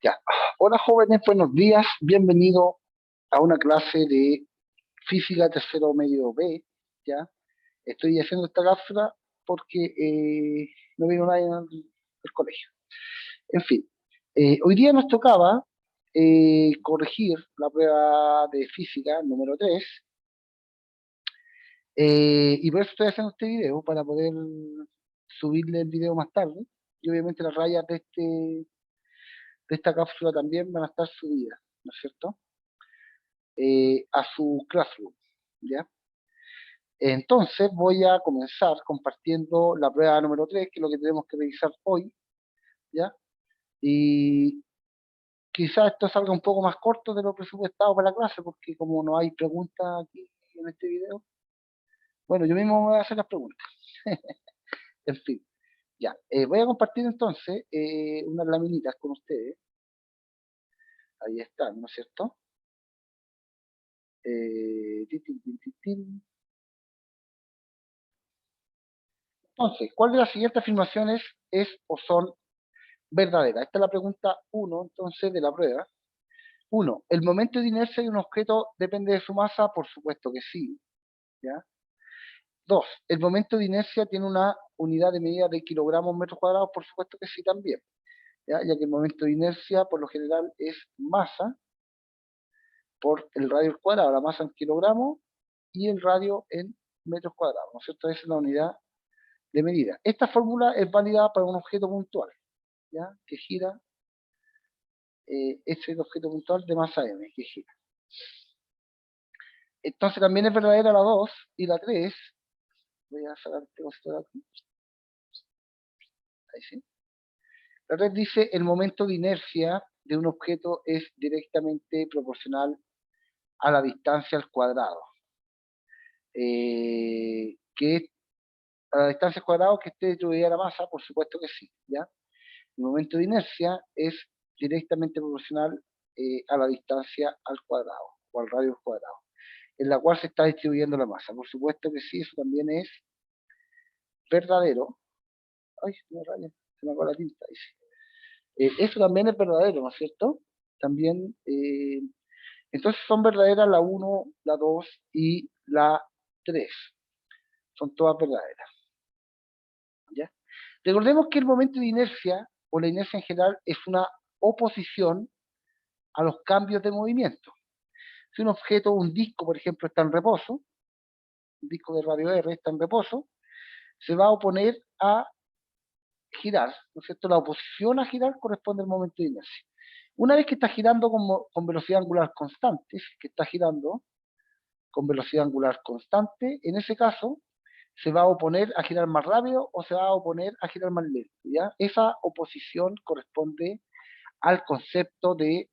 Ya. Hola jóvenes, buenos días. Bienvenido a una clase de física tercero medio B. Ya. Estoy haciendo esta cápsula porque no vino nadie del colegio. En fin, hoy día nos tocaba corregir la prueba de física número 3 y por eso estoy haciendo este video para poder subirle el video más tarde. Y obviamente las rayas de esta cápsula también van a estar subidas, ¿no es cierto? A su Classroom, ¿ya? Entonces voy a comenzar compartiendo la prueba número 3, que es lo que tenemos que revisar hoy, ¿ya? Y quizás esto salga un poco más corto de lo presupuestado para la clase, porque como no hay preguntas aquí en este video, bueno, yo mismo me voy a hacer las preguntas. En fin, ya. Voy a compartir entonces unas laminitas con ustedes. Ahí están, ¿no es cierto? Tin, tin, tin, tin, tin. Entonces, ¿cuál de las siguientes afirmaciones es o son verdaderas? Esta es la pregunta 1, entonces, de la prueba. 1. ¿El momento de inercia de un objeto depende de su masa? Por supuesto que sí. ¿Ya? 2. ¿El momento de inercia tiene una unidad de medida de kilogramos metros cuadrados? Por supuesto que sí también. Ya que el momento de inercia, por lo general, es masa por el radio al cuadrado, la masa en kilogramos y el radio en metros cuadrados, ¿no es cierto? Esa es la unidad de medida. Esta fórmula es válida para un objeto puntual, ¿ya? Que gira, es el objeto puntual de masa m, que gira. Entonces también es verdadera la 2 y la 3. Voy a sacar este cosito de aquí. Ahí sí. La 3 dice, el momento de inercia de un objeto es directamente proporcional a la distancia al cuadrado. Que es a la distancia al cuadrado que esté distribuida la masa, por supuesto que sí, ¿ya? El momento de inercia es directamente proporcional a la distancia al cuadrado, o al radio al cuadrado, en la cual se está distribuyendo la masa. Por supuesto que sí, eso también es verdadero. Ay, se me acabó la tinta. Ahí sí. Eso también es verdadero, ¿no es cierto? También, entonces son verdaderas la 1, la 2 y la 3. Son todas verdaderas. ¿Ya? Recordemos que el momento de inercia, o la inercia en general, es una oposición a los cambios de movimiento. Si un objeto, un disco, por ejemplo, está en reposo, un disco de radio R está en reposo, se va a oponer a girar, ¿no es cierto? La oposición a girar corresponde al momento de inercia. Una vez que está girando con velocidad angular constante, que está girando con velocidad angular constante, en ese caso se va a oponer a girar más rápido o se va a oponer a girar más lento, ¿ya? Esa oposición corresponde al concepto de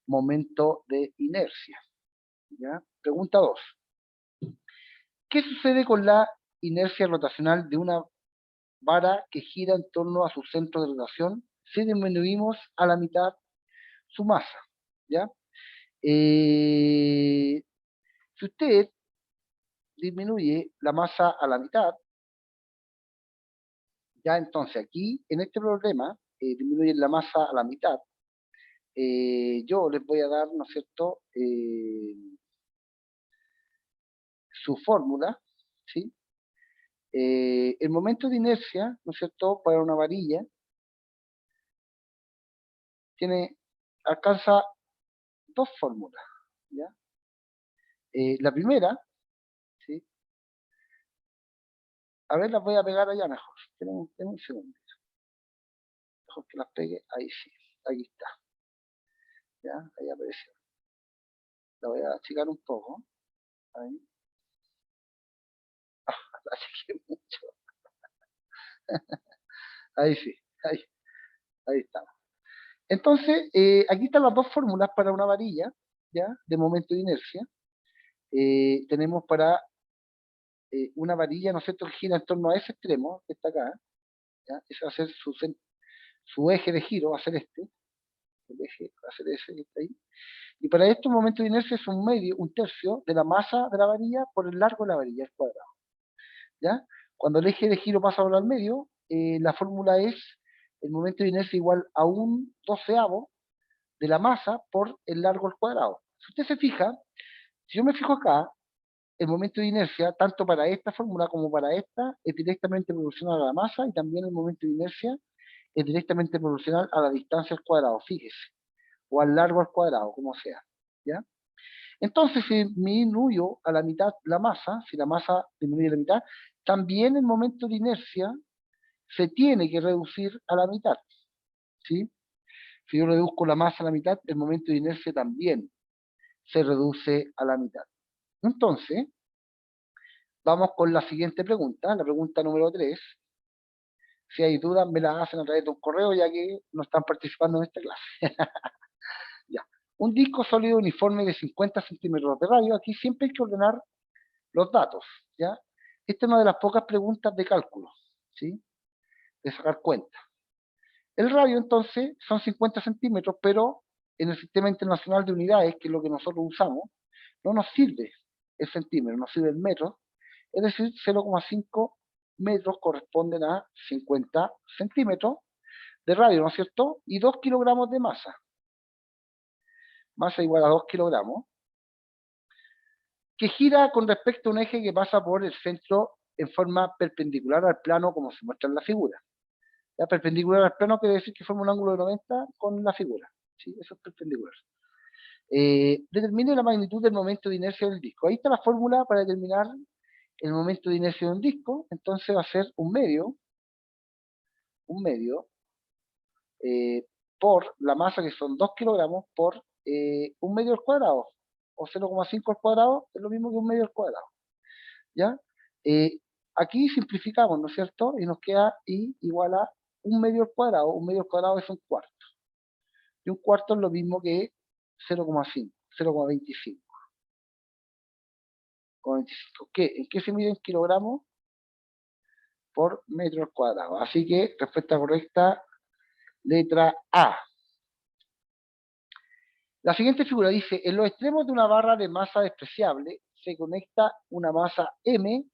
momento de inercia, ¿ya? Pregunta 2. ¿Qué sucede con la inercia rotacional de una vara que gira en torno a su centro de rotación si disminuimos a la mitad su masa? ¿Ya? Si usted disminuye la masa a la mitad, ya entonces aquí, en este problema, disminuye la masa a la mitad, yo les voy a dar, ¿no es cierto?, su fórmula, ¿sí? El momento de inercia, ¿no es cierto?, para una varilla, alcanza dos fórmulas, ¿ya? La primera, ¿sí? A ver, las voy a pegar allá mejor. Tenemos un segundo. Mejor que las pegue, ahí sí, ahí está. ¿Ya? Ahí apareció. La voy a achicar un poco. Ahí. La achiqué mucho. Ahí sí, ahí está. Entonces, aquí están las dos fórmulas para una varilla, ¿ya? De momento de inercia. Tenemos para una varilla, ¿no es cierto?, que gira en torno a ese extremo, que está acá, ¿ya? Ese va a ser su eje de giro, va a ser este, el eje va a ser ese que está ahí. Y para esto, el momento de inercia es un tercio de la masa de la varilla por el largo de la varilla, el cuadrado, ¿ya? Cuando el eje de giro pasa por el medio, la fórmula es el momento de inercia igual a un doceavo de la masa por el largo al cuadrado. Si usted se fija, si yo me fijo acá, el momento de inercia, tanto para esta fórmula como para esta, es directamente proporcional a la masa y también el momento de inercia es directamente proporcional a la distancia al cuadrado, fíjese, o al largo al cuadrado, como sea, ¿ya? Entonces, si disminuyo a la mitad la masa, si la masa disminuye a la mitad, también el momento de inercia se tiene que reducir a la mitad, ¿sí? Si yo reduzco la masa a la mitad, el momento de inercia también se reduce a la mitad. Entonces, vamos con la siguiente pregunta, la pregunta número 3. Si hay dudas, me la hacen a través de un correo, ya que no están participando en esta clase. Ya. Un disco sólido uniforme de 50 centímetros de radio, aquí siempre hay que ordenar los datos, ¿ya? Esta es una de las pocas preguntas de cálculo, ¿sí? De sacar cuenta. El radio, entonces, son 50 centímetros, pero en el Sistema Internacional de Unidades, que es lo que nosotros usamos, no nos sirve el centímetro, nos sirve el metro, es decir, 0,5 metros corresponden a 50 centímetros de radio, ¿no es cierto? Y 2 kilogramos de masa. Masa igual a 2 kilogramos, que gira con respecto a un eje que pasa por el centro en forma perpendicular al plano, como se muestra en la figura. La perpendicular al plano quiere decir que forma un ángulo de 90 con la figura. ¿Sí? Eso es perpendicular. Determine la magnitud del momento de inercia del disco. Ahí está la fórmula para determinar el momento de inercia de un disco. Entonces va a ser un medio por la masa, que son 2 kilogramos, por un medio al cuadrado, o 0,5 al cuadrado, es lo mismo que un medio al cuadrado. ¿Ya? Aquí simplificamos, ¿no es cierto? Y nos queda I igual a un medio al cuadrado. Un medio al cuadrado es un cuarto. Y un cuarto es lo mismo que 0,5, 0,25. ¿En qué se mide en kilogramos? Por metro al cuadrado. Así que, respuesta correcta, letra A. La siguiente figura dice, en los extremos de una barra de masa despreciable se conecta una masa M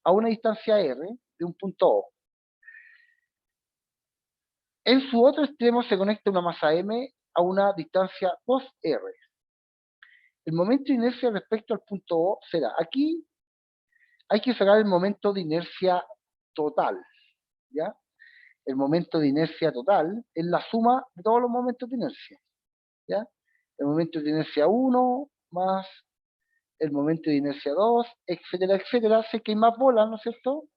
a una distancia R de un punto O. En su otro extremo se conecta una masa M a una distancia 2R. El momento de inercia respecto al punto O será, aquí hay que sacar el momento de inercia total, ¿ya? El momento de inercia total es la suma de todos los momentos de inercia, ¿ya? El momento de inercia 1 más el momento de inercia 2, etcétera, etcétera. Sé que hay más bolas, ¿no es cierto?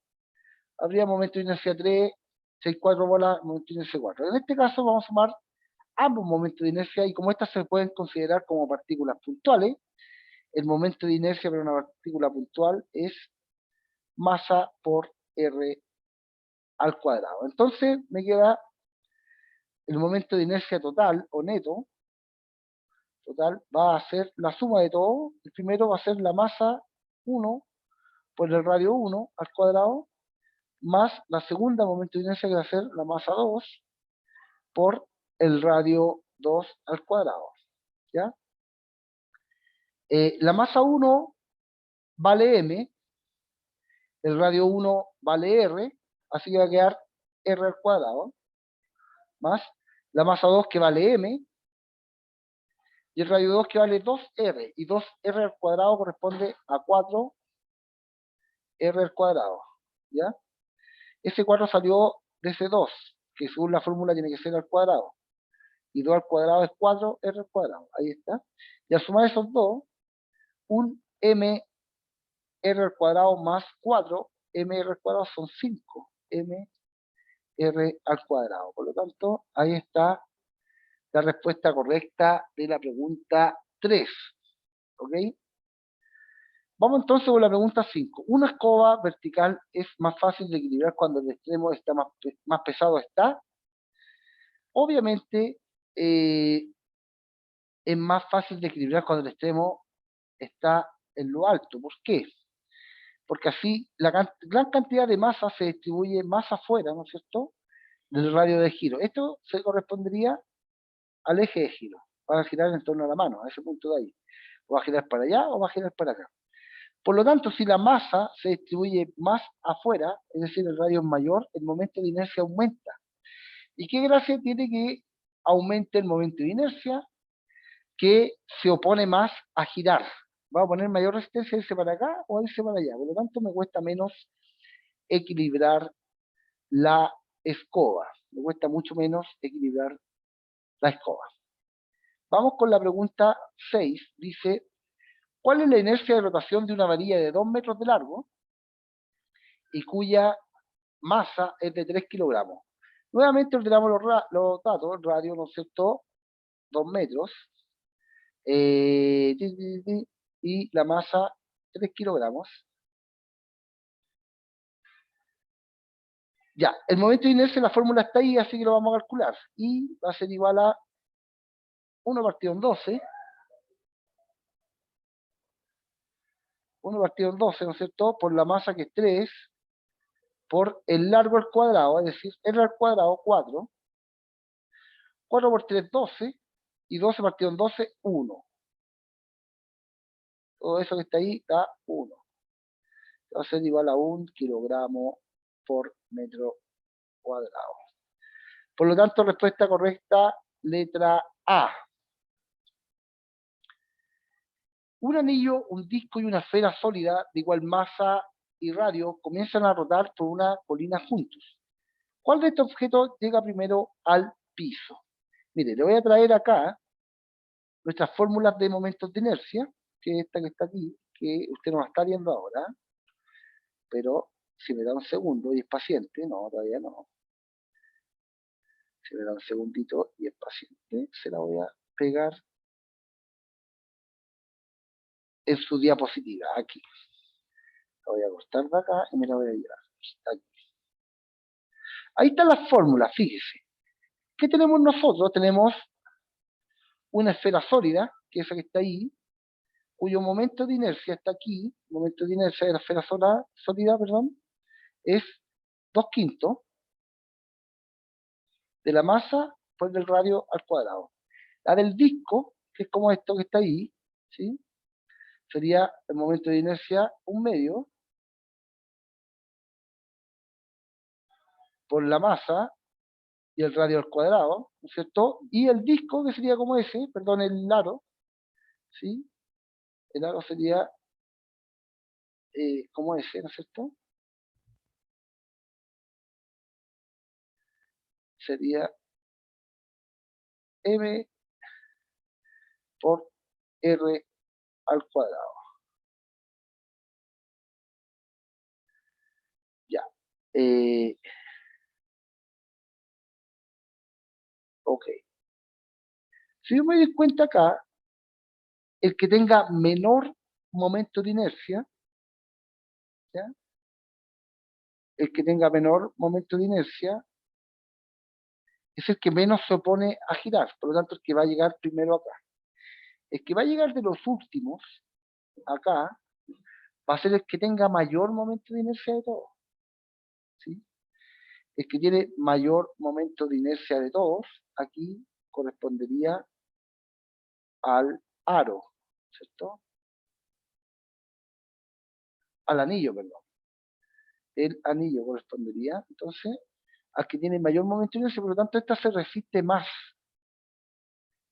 Habría momento de inercia 3, 6, 4 bolas, momento de inercia 4. En este caso vamos a sumar ambos momentos de inercia y como estas se pueden considerar como partículas puntuales, el momento de inercia para una partícula puntual es masa por R al cuadrado. Entonces me queda el momento de inercia total o neto, total, va a ser la suma de todo. El primero va a ser la masa 1 por el radio 1 al cuadrado, más la segunda momento de inercia que va a ser la masa 2 por el radio 2 al cuadrado. ¿Ya? La masa 1 vale m, el radio 1 vale r, así que va a quedar r al cuadrado, más la masa 2 que vale m, y el radio 2 que vale 2r, y 2r al cuadrado corresponde a 4r al cuadrado, ¿ya? Ese 4 salió de ese 2, que según la fórmula tiene que ser al cuadrado, y 2 al cuadrado es 4r al cuadrado, ahí está. Y al sumar esos dos, un mr al cuadrado más 4, mr al cuadrado son 5, mr al cuadrado. Por lo tanto, ahí está la respuesta correcta de la pregunta 3. ¿Ok? Vamos entonces con la pregunta 5. ¿Una escoba vertical es más fácil de equilibrar cuando el extremo está más pesado está? Obviamente, es más fácil de equilibrar cuando el extremo está en lo alto. ¿Por qué? Porque así la gran cantidad de masa se distribuye más afuera, ¿no es cierto?, del radio de giro. Esto se correspondería al eje de giro. Va a girar en torno a la mano, a ese punto de ahí. O va a girar para allá o va a girar para acá. Por lo tanto, si la masa se distribuye más afuera, es decir, el radio es mayor, el momento de inercia aumenta. ¿Y qué gracia tiene que aumente el momento de inercia que se opone más a girar. Va a poner mayor resistencia a irse para acá o a irse para allá. Por lo tanto, me cuesta menos equilibrar la escoba. Me cuesta mucho menos equilibrar la escoba. Vamos con la pregunta 6. Dice, ¿cuál es la inercia de rotación de una varilla de 2 metros de largo y cuya masa es de 3 kilogramos? Nuevamente ordenamos los datos, el radio, ¿no es cierto? 2 metros. Y la masa 3 kilogramos. Ya, el momento de inercia, la fórmula está ahí, así que lo vamos a calcular. Y va a ser igual a 1 partido en 12. 1 partido en 12, ¿no es cierto? Por la masa que es 3, por el largo al cuadrado, es decir, R al cuadrado, 4. 4 por 3, 12. Y 12 partido en 12, 1. Todo eso que está ahí da 1. Va a ser igual a 1 kilogramo por metro cuadrado. Por lo tanto, respuesta correcta, letra A. Un anillo, un disco y una esfera sólida de igual masa y radio comienzan a rotar por una colina juntos. ¿Cuál de estos objetos llega primero al piso? Mire, le voy a traer acá nuestras fórmulas de momentos de inercia, que es esta que está aquí, que usted no la está viendo ahora, pero si me da un segundo y es paciente, no, todavía no. Si me da un segundito y es paciente, se la voy a pegar en su diapositiva, aquí. La voy a cortar de acá y me la voy a llevar. Aquí. Ahí están las fórmulas, fíjese. ¿Qué tenemos nosotros? Tenemos una esfera sólida, que es esa que está ahí, cuyo momento de inercia está aquí, momento de inercia de la esfera sólida, es 2/5 de la masa por del radio al cuadrado. La del disco, que es como esto que está ahí, ¿sí? Sería el momento de inercia 1/2 por la masa y el radio al cuadrado, ¿no es cierto? Y el disco, que sería como ese, perdón, el aro, ¿sí? El aro sería como ese, ¿no es cierto? Sería M por R al cuadrado. Ya. Ok. Si yo me doy cuenta acá, el que tenga menor momento de inercia, ¿ya? El que tenga menor momento de inercia es el que menos se opone a girar, por lo tanto el que va a llegar primero acá. El que va a llegar de los últimos, acá, va a ser el que tenga mayor momento de inercia de todos, ¿sí? El que tiene mayor momento de inercia de todos, aquí correspondería al aro, ¿cierto? Al anillo, perdón. El anillo correspondería, entonces, al que tiene mayor momento de inercia, por lo tanto, esta se resiste más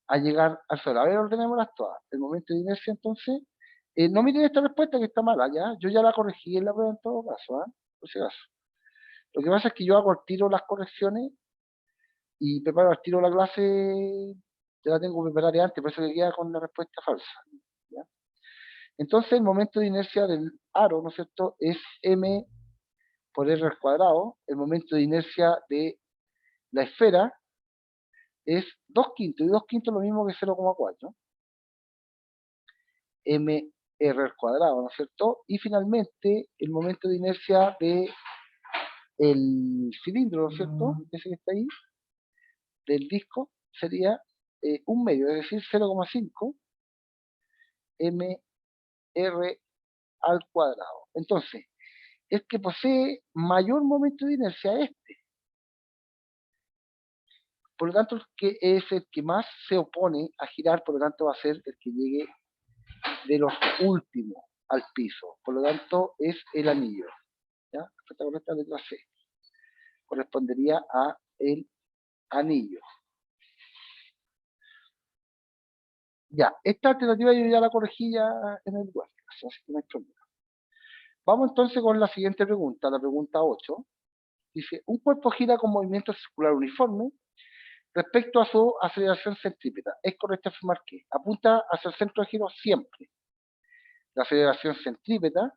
a llegar al sol. A ver, ordenémoslas todas. El momento de inercia, entonces, no miren esta respuesta que está mala, ¿ya? Yo ya la corregí en la prueba en todo caso, ¿ah? Por si acaso. Lo que pasa es que yo hago al tiro las correcciones y preparo al tiro la clase, ya la tengo preparada de antes, por eso que queda con la respuesta falsa, ¿ya? Entonces, el momento de inercia del aro, ¿no es cierto?, es m por r al cuadrado. El momento de inercia de la esfera es 2/5, y 2/5 es lo mismo que 0,4. mr al cuadrado, ¿no es cierto? Y finalmente, el momento de inercia de el cilindro, ¿no es cierto? Ese que está ahí, del disco, sería 1/2, es decir, 0,5 mr al cuadrado. Entonces, el que posee mayor momento de inercia es este. Por lo tanto, el que es el que más se opone a girar, por lo tanto, va a ser el que llegue de los últimos al piso. Por lo tanto, es el anillo. ¿Ya? Respuesta correcta, letra C. Correspondería a el anillo. Ya, esta alternativa yo ya la corregí ya en el web, así que no hay problema. Vamos entonces con la siguiente pregunta, la pregunta 8. Dice, un cuerpo gira con movimiento circular uniforme respecto a su aceleración centrípeta. ¿Es correcto afirmar que apunta hacia el centro de giro siempre? La aceleración centrípeta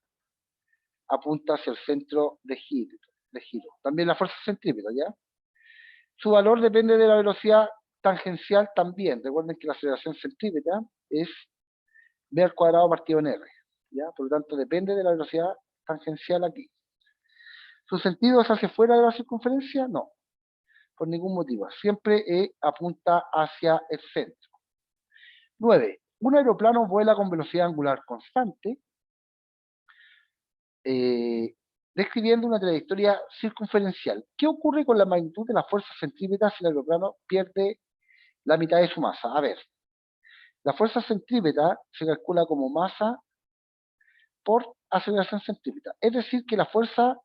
apunta hacia el centro de giro. También la fuerza centrípeta, ¿ya? Su valor depende de la velocidad tangencial también. Recuerden que la aceleración centrípeta es b al cuadrado partido en r, ¿ya? Por lo tanto, depende de la velocidad tangencial aquí. ¿Su sentido es hacia fuera de la circunferencia? No, por ningún motivo. Siempre apunta hacia el centro. 9. Un aeroplano vuela con velocidad angular constante, describiendo una trayectoria circunferencial. ¿Qué ocurre con la magnitud de la fuerza centrípeta si el aeroplano pierde la mitad de su masa? A ver, la fuerza centrípeta se calcula como masa por aceleración centrípeta. Es decir, que la fuerza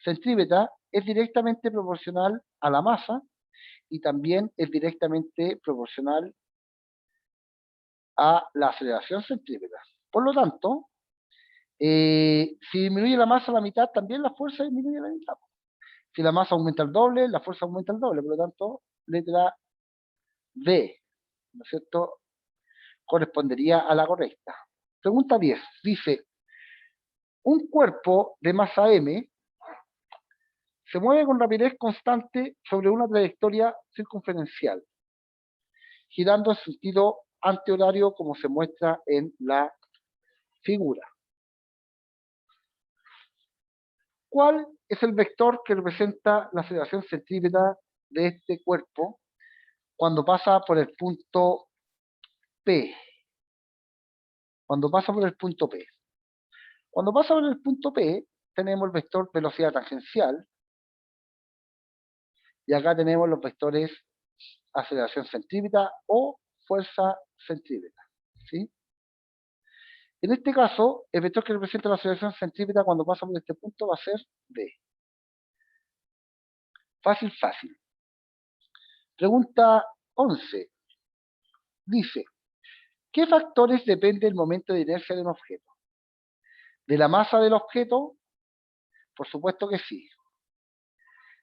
centrípeta es directamente proporcional a la masa y también es directamente proporcional a la aceleración centrípeta. Por lo tanto, si disminuye la masa a la mitad, también la fuerza disminuye a la mitad. Si la masa aumenta el doble, la fuerza aumenta el doble. Por lo tanto, letra D, ¿no es cierto?, correspondería a la correcta. Pregunta 10. Dice, un cuerpo de masa M se mueve con rapidez constante sobre una trayectoria circunferencial, girando en sentido antihorario como se muestra en la figura. ¿Cuál es el vector que representa la aceleración centrípeta de este cuerpo cuando pasa por el punto P? Cuando pasa por el punto P. Cuando pasa por el punto P, tenemos el vector velocidad tangencial, y acá tenemos los vectores aceleración centrípeta o fuerza centrípeta, ¿sí? En este caso, el vector que representa la aceleración centrípeta cuando pasa por este punto va a ser D. Fácil, fácil. Pregunta 11. Dice, ¿qué factores depende del momento de inercia de un objeto? ¿De la masa del objeto? Por supuesto que sí.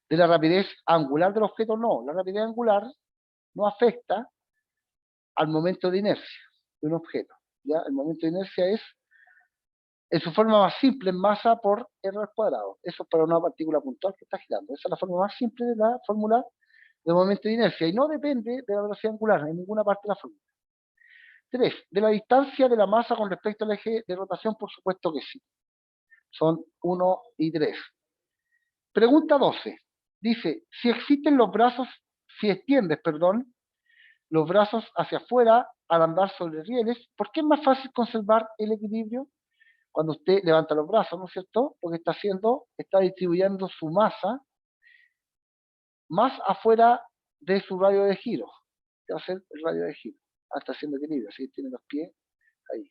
¿De la rapidez angular del objeto? No. La rapidez angular no afecta al momento de inercia de un objeto. ¿Ya? El momento de inercia es, en su forma más simple, masa por r al cuadrado. Eso es para una partícula puntual que está girando. Esa es la forma más simple de la fórmula del momento de inercia. Y no depende de la velocidad angular en ninguna parte de la fórmula. 3. De la distancia de la masa con respecto al eje de rotación, por supuesto que sí. Son 1 y 3. Pregunta 12. Dice, si existen los brazos, si extiendes, perdón, los brazos hacia afuera al andar sobre rieles, ¿por qué es más fácil conservar el equilibrio? Cuando usted levanta los brazos, ¿no es cierto? Porque está distribuyendo su masa más afuera de su radio de giro. ¿Qué va a ser el radio de giro? Está haciendo equilibrio, así tiene los pies ahí.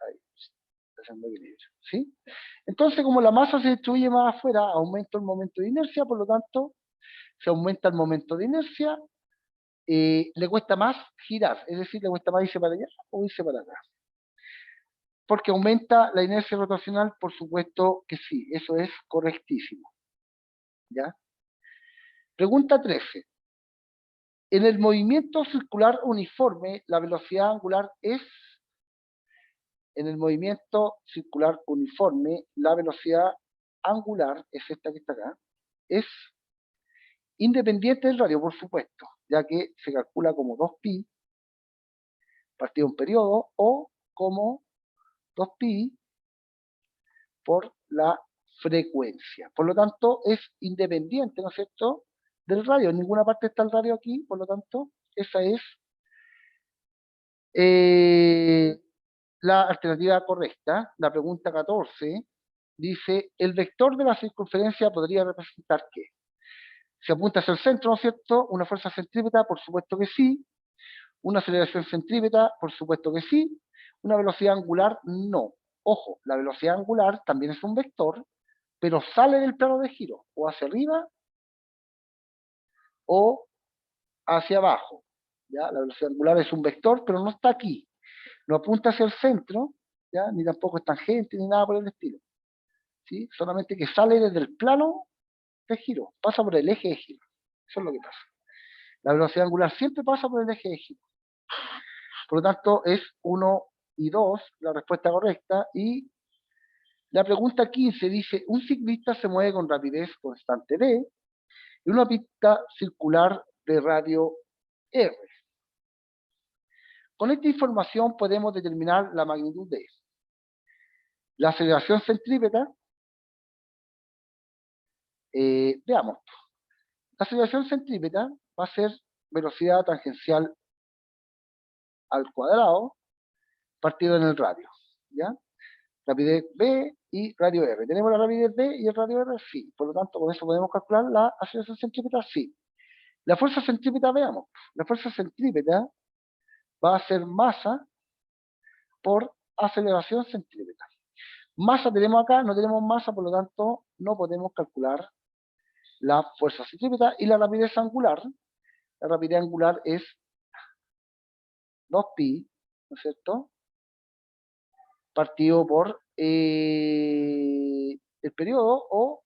Ahí, está haciendo equilibrio, ¿sí? Entonces, como la masa se distribuye más afuera, aumenta el momento de inercia, por lo tanto, se aumenta el momento de inercia, le cuesta más girar, es decir, le cuesta más irse para allá o irse para acá. Porque aumenta la inercia rotacional, por supuesto que sí, eso es correctísimo. ¿Ya? Pregunta 13. En el movimiento circular uniforme, la velocidad angular es... En el movimiento circular uniforme, la velocidad angular, es esta que está acá, es independiente del radio, por supuesto, ya que se calcula como 2pi partido un periodo o como 2pi por la frecuencia. Por lo tanto, es independiente, ¿no es cierto?, del radio. En ninguna parte está el radio aquí, por lo tanto, esa es la alternativa correcta. La pregunta 14 dice, ¿el vector de la circunferencia podría representar qué? Se apunta hacia el centro, ¿no es cierto? Una fuerza centrípeta, por supuesto que sí. Una aceleración centrípeta, por supuesto que sí. Una velocidad angular, no. Ojo, la velocidad angular también es un vector, pero sale del plano de giro, o hacia arriba, o hacia abajo. ¿Ya? La velocidad angular es un vector, pero no está aquí. No apunta hacia el centro, ¿ya? Ni tampoco es tangente, ni nada por el estilo. ¿Sí? Solamente que sale desde el plano de giro, pasa por el eje de giro. Eso es lo que pasa. La velocidad angular siempre pasa por el eje de giro. Por lo tanto, es 1 y 2 la respuesta correcta. Y la pregunta 15 dice, un ciclista se mueve con rapidez constante D en una pista circular de radio R. Con esta información podemos determinar la magnitud de la aceleración centrípeta. Veamos. La aceleración centrípeta va a ser velocidad tangencial al cuadrado partido en el radio. ¿Ya? Rapidez B y radio R. ¿Tenemos la rapidez B y el radio R? Sí. Por lo tanto, con eso podemos calcular la aceleración centrípeta. Sí. La fuerza centrípeta, veamos. La fuerza centrípeta va a ser masa por aceleración centrípeta. Masa tenemos acá, no tenemos masa, por lo tanto, no podemos calcular la fuerza centrípeta. Y la rapidez angular. La rapidez angular es 2pi, ¿no es cierto? Partido por el periodo, o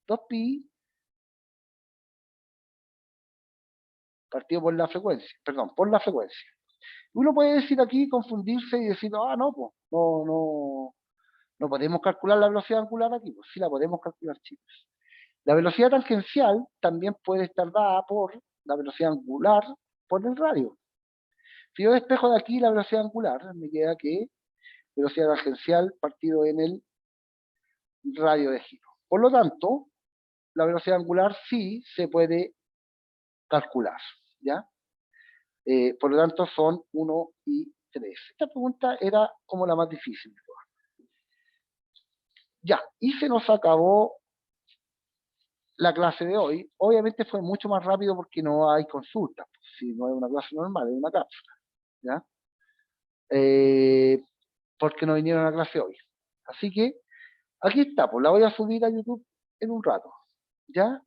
2pi partido por la frecuencia, perdón, por la frecuencia. Uno puede decir aquí, confundirse y decir, no, pues, no podemos calcular la velocidad angular aquí, pues sí la podemos calcular, chicos. La velocidad tangencial también puede estar dada por la velocidad angular por el radio. Si yo despejo de aquí la velocidad angular, me queda que velocidad tangencial partido en el radio de giro. Por lo tanto, la velocidad angular sí se puede calcular, ¿ya? Por lo tanto, son 1 y 3. Esta pregunta era como la más difícil de todas. Ya, y se nos acabó la clase de hoy. Obviamente fue mucho más rápido porque no hay consultas. Si no es una clase normal, es una cápsula, ¿ya? Porque no vinieron a la clase hoy. Así que aquí está, pues la voy a subir a YouTube en un rato, ¿ya?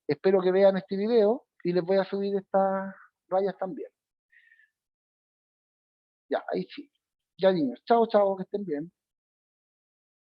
Espero que vean este video y les voy a subir estas rayas también. Ya, ahí sí. Ya, niños. Chao, chao, que estén bien.